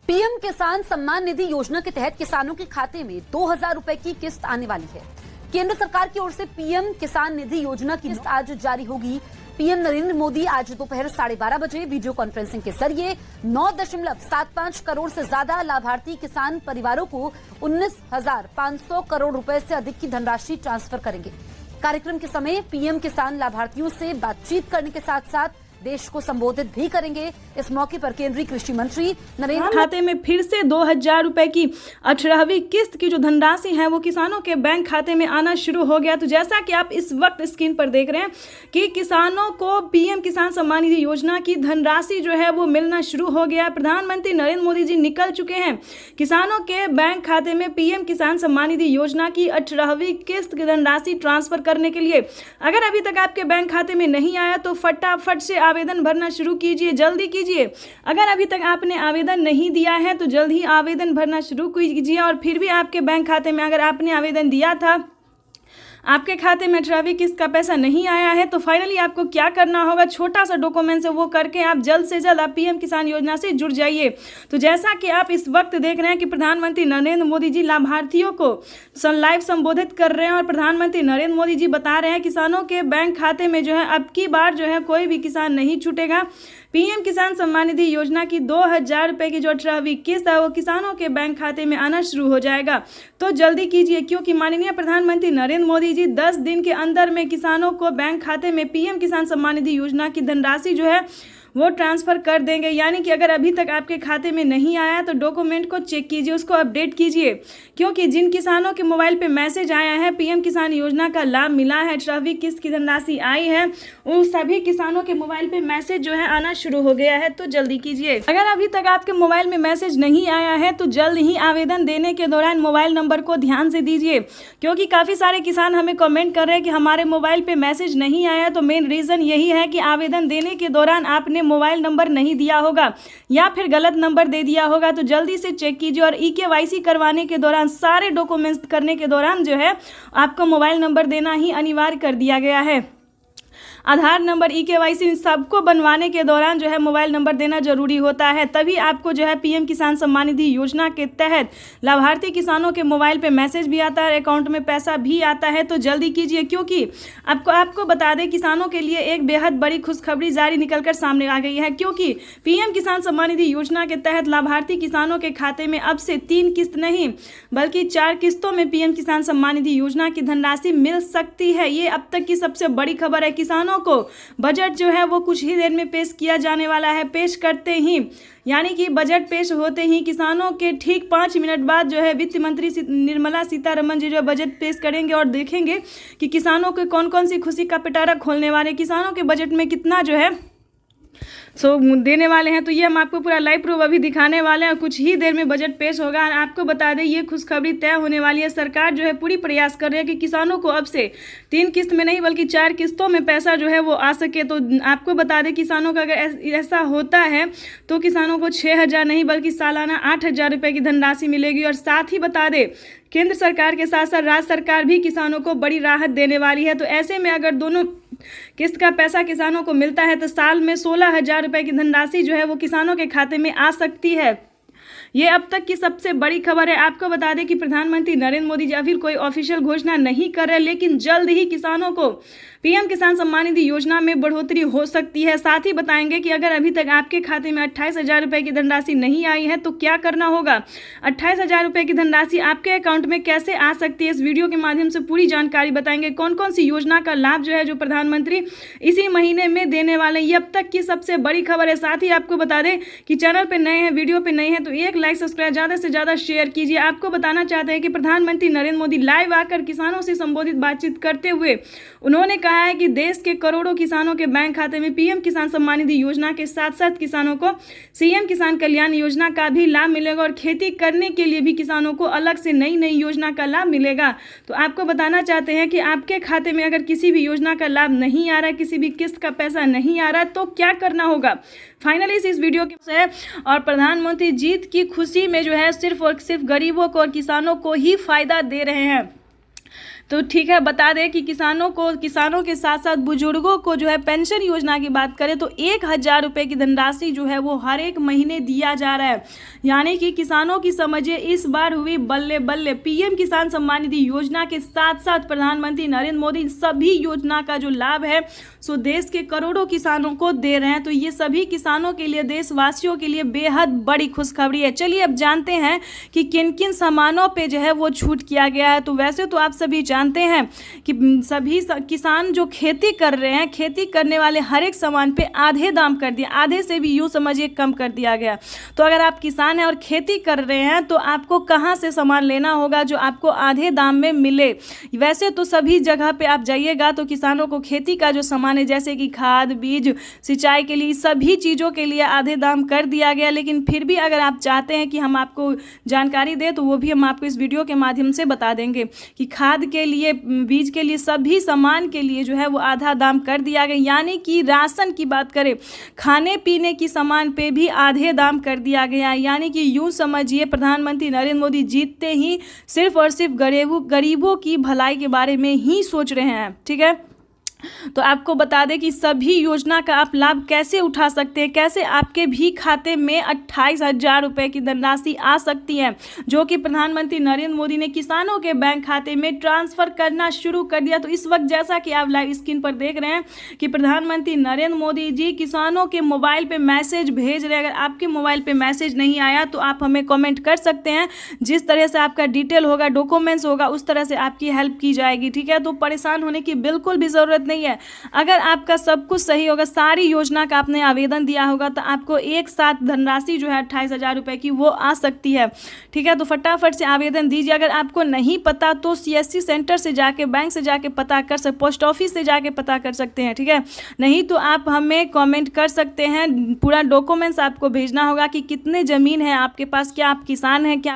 PM किसान सम्मान निधि योजना के तहत किसानों के खाते में 2000 रुपए की किस्त आने वाली है। केंद्र सरकार की ओर से पीएम किसान निधि योजना की किस्त आज जारी होगी। पीएम नरेंद्र मोदी आज दोपहर 12:30 बजे वीडियो कॉन्फ्रेंसिंग के जरिए 9.75 करोड़ से ज्यादा लाभार्थी किसान परिवारों को 19,500 करोड़ रुपए से अधिक की धनराशि ट्रांसफर करेंगे। कार्यक्रम के समय पीएम किसान लाभार्थियों से बातचीत करने के साथ साथ देश को संबोधित भी करेंगे। इस मौके पर केंद्रीय कृषि मंत्री नरेंद्र खाते में फिर से 2000 रुपए की 18वीं किस्त की जो धनराशि है वो किसानों के बैंक खाते में आना शुरू हो गया। तो जैसा कि आप इस वक्त स्क्रीन पर देख रहे हैं कि किसानों को पीएम किसान सम्मान निधि योजना की धनराशि जो है वो मिलना शुरू हो गया। प्रधानमंत्री नरेंद्र मोदी जी निकल चुके हैं किसानों के बैंक खाते में पीएम किसान सम्मान निधि योजना की 18वीं किस्त की धनराशि ट्रांसफर करने के लिए। अगर अभी तक आपके बैंक खाते में नहीं आया तो फटाफट से आवेदन भरना शुरू कीजिए, जल्दी कीजिए। अगर अभी तक आपने आवेदन नहीं दिया है तो जल्द ही आवेदन भरना शुरू कीजिए। और फिर भी आपके बैंक खाते में अगर आपने आवेदन दिया था, आपके खाते में 18वीं किस्त का पैसा नहीं आया है, तो फाइनली आपको क्या करना होगा, छोटा सा डॉक्यूमेंट है वो करके आप जल्द से जल्द आप पीएम किसान योजना से जुड़ जाइए। तो जैसा कि आप इस वक्त देख रहे हैं कि प्रधानमंत्री नरेंद्र मोदी जी लाभार्थियों को लाइव संबोधित कर रहे हैं और प्रधानमंत्री नरेंद्र मोदी जी बता रहे हैं किसानों के बैंक खाते में जो है अब की बार जो है कोई भी किसान नहीं छूटेगा। पीएम किसान सम्मान निधि योजना की 2000 रुपए की जो 18वीं किस्त है वो किसानों के बैंक खाते में आना शुरू हो जाएगा। तो जल्दी कीजिए, क्योंकि माननीय प्रधानमंत्री नरेंद्र मोदी जी 10 दिन के अंदर में किसानों को बैंक खाते में पीएम किसान सम्मान निधि योजना की धनराशि जो है वो ट्रांसफर कर देंगे। यानी कि अगर अभी तक आपके खाते में नहीं आया तो डॉक्यूमेंट को चेक कीजिए, उसको अपडेट कीजिए, क्योंकि जिन किसानों के मोबाइल पे मैसेज आया है पीएम किसान योजना का लाभ मिला है, 18वीं किस्त की धनराशि आई है, उन सभी किसानों के मोबाइल पे मैसेज जो है आना शुरू हो गया है। तो जल्दी कीजिए। अगर अभी तक आपके मोबाइल में मैसेज नहीं आया है तो जल्द ही आवेदन देने के दौरान मोबाइल नंबर को ध्यान से दीजिए, क्योंकि काफ़ी सारे किसान हमें कमेंट कर रहे हैं कि हमारे मोबाइल पे मैसेज नहीं आया। तो मेन रीज़न यही है कि आवेदन देने के दौरान आपने मोबाइल नंबर नहीं दिया होगा या फिर गलत नंबर दे दिया होगा। तो जल्दी से चेक कीजिए। और ईकेवाईसी करवाने के दौरान, सारे डॉक्यूमेंट्स करने के दौरान जो है आपको मोबाइल नंबर देना ही अनिवार्य कर दिया गया है। आधार नंबर, ईकेवाईसी सबको बनवाने के दौरान जो है मोबाइल नंबर देना जरूरी होता है, तभी आपको जो है पीएम किसान सम्मान निधि योजना के तहत लाभार्थी किसानों के मोबाइल पे मैसेज भी आता है, अकाउंट में पैसा भी आता है। तो जल्दी कीजिए, क्योंकि आपको बता दें किसानों के लिए एक बेहद बड़ी खुशखबरी जारी निकलकर सामने आ गई है, क्योंकि पीएम किसान सम्मान निधि योजना के तहत लाभार्थी किसानों के खाते में अब से 3 किस्त नहीं बल्कि 4 किस्तों में पीएम किसान सम्मान निधि योजना की धनराशि मिल सकती है। ये अब तक की सबसे बड़ी खबर है। किसानों को बजट जो है वो कुछ ही देर में पेश किया जाने वाला है। पेश करते ही, यानी कि बजट पेश होते ही किसानों के ठीक 5 मिनट बाद जो है वित्त मंत्री निर्मला सीतारमण जी जो बजट पेश करेंगे और देखेंगे कि किसानों को कौन कौन सी खुशी का पिटारा खोलने वाले, किसानों के बजट में कितना जो है देने वाले हैं। तो ये हम आपको पूरा लाइव प्रूफ अभी दिखाने वाले हैं। कुछ ही देर में बजट पेश होगा। और आपको बता दें ये खुशखबरी तय होने वाली है। सरकार जो है पूरी प्रयास कर रही है कि किसानों को अब से 3 किस्त में नहीं बल्कि 4 किस्तों में पैसा जो है वो आ सके। तो आपको बता दें किसानों का अगर ऐसा होता है तो किसानों को 6000 नहीं बल्कि सालाना 8000 रुपये की धनराशि मिलेगी। और साथ ही बता दें केंद्र सरकार के साथ साथ राज्य सरकार भी किसानों को बड़ी राहत देने वाली है। तो ऐसे में अगर दोनों किस्त का पैसा किसानों को मिलता है तो साल में 16,000 रुपये की धनराशि जो है वो किसानों के खाते में आ सकती है। ये अब तक की सबसे बड़ी खबर है। आपको बता दें कि प्रधानमंत्री नरेंद्र मोदी जी अभी कोई ऑफिशियल घोषणा नहीं कर रहे, लेकिन जल्द ही किसानों को पीएम किसान सम्मान निधि योजना में बढ़ोतरी हो सकती है। साथ ही बताएंगे कि अगर अभी तक आपके खाते में 28,000 रुपये की धनराशि नहीं आई है तो क्या करना होगा, 28,000 रुपये की धनराशि आपके अकाउंट में कैसे आ सकती है। इस वीडियो के माध्यम से पूरी जानकारी बताएंगे। कौन कौन सी योजना का लाभ जो है जो प्रधानमंत्री इसी महीने में देने वाले हैं। ये अब तक की सबसे बड़ी खबर है। साथ ही आपको बता दें कि चैनल पर नए हैं, वीडियो पर नए हैं तो एक लाइक सब्सक्राइब ज़्यादा से ज़्यादा शेयर कीजिए। आपको बताना चाहते हैं कि प्रधानमंत्री नरेंद्र मोदी लाइव आकर किसानों से संबोधित बातचीत करते हुए उन्होंने कहा है कि देश के करोड़ों किसानों के बैंक खाते में पीएम किसान सम्मान निधि योजना के साथ साथ किसानों को सीएम किसान कल्याण योजना का भी लाभ मिलेगा और खेती करने के लिए भी किसानों को अलग से नई नई योजना का लाभ मिलेगा। तो आपको बताना चाहते हैं कि आपके खाते में अगर किसी भी योजना का लाभ नहीं आ रहा है, किसी भी किस्त का पैसा नहीं आ रहा तो क्या करना होगा। फाइनली इस वीडियो के से और प्रधानमंत्री जीत की खुशी में जो है सिर्फ और सिर्फ गरीबों को और किसानों को ही फायदा दे रहे हैं। तो ठीक है, बता दें कि किसानों के साथ साथ बुजुर्गों को जो है पेंशन योजना की बात करें तो 1,000 रुपये की धनराशि जो है वो हर एक महीने दिया जा रहा है। यानी कि किसानों की समझिए इस बार हुई बल्ले बल्ले। पीएम किसान सम्मान निधि योजना के साथ साथ प्रधानमंत्री नरेंद्र मोदी सभी योजना का जो लाभ है सो देश के करोड़ों किसानों को दे रहे हैं। तो ये सभी किसानों के लिए, देशवासियों के लिए बेहद बड़ी खुशखबरी है। चलिए अब जानते हैं कि किन किन सामानों पे जो है वो छूट किया गया है। तो वैसे तो आप सभी जानते हैं कि सभी किसान जो खेती कर रहे हैं, खेती करने वाले हर एक सामान पे आधे दाम कर दिया, आधे से भी यूँ समझिए कम कर दिया गया। तो अगर आप किसान हैं और खेती कर रहे हैं तो आपको कहाँ से सामान लेना होगा जो आपको आधे दाम में मिले। वैसे तो सभी जगह पे आप जाइएगा तो किसानों को खेती का जो सामान है जैसे कि खाद, बीज, सिंचाई के लिए सभी चीज़ों के लिए आधे दाम कर दिया गया। लेकिन फिर भी अगर आप चाहते हैं कि हम आपको जानकारी दें तो वो भी हम आपको इस वीडियो के माध्यम से बता देंगे कि खाद के लिए, बीज के लिए, सभी सामान के लिए जो है वो आधा दाम कर दिया गया। यानी कि राशन की बात करें, खाने पीने की सामान पे भी आधे दाम कर दिया गया। यानी कि यूँ समझिए प्रधानमंत्री नरेंद्र मोदी जीतते ही सिर्फ और सिर्फ गरीबों की भलाई के बारे में ही सोच रहे हैं। ठीक है, तो आपको बता दें कि सभी योजना का आप लाभ कैसे उठा सकते हैं, कैसे आपके भी खाते में 28,000 रुपये की धनराशि आ सकती है जो कि प्रधानमंत्री नरेंद्र मोदी ने किसानों के बैंक खाते में ट्रांसफ़र करना शुरू कर दिया। तो इस वक्त जैसा कि आप लाइव स्क्रीन पर देख रहे हैं कि प्रधानमंत्री नरेंद्र मोदी जी किसानों के मोबाइल पे मैसेज भेज रहे हैं। अगर आपके मोबाइल पे मैसेज नहीं आया तो आप हमें कमेंट कर सकते हैं। जिस तरह से आपका डिटेल होगा, डॉक्यूमेंट्स होगा, उस तरह से आपकी हेल्प की जाएगी। ठीक है, तो परेशान होने की बिल्कुल भी ज़रूरत नहीं है। अगर आपका सब कुछ सही होगा, सारी योजना का आपने आवेदन दिया होगा तो आपको एक साथ धनराशि जो है 28,000 रुपये की वो आ सकती है। ठीक है, तो फटाफट से आवेदन दीजिए। अगर आपको नहीं पता तो CSC सेंटर से जाके, बैंक से जाके पता कर सकते, पोस्ट ऑफिस से जाके पता कर सकते हैं। ठीक है, नहीं तो आप हमें कमेंट कर सकते हैं। पूरा डॉक्यूमेंट्स आपको भेजना होगा कि कितने ज़मीन है आपके पास, क्या आप किसान हैं, क्या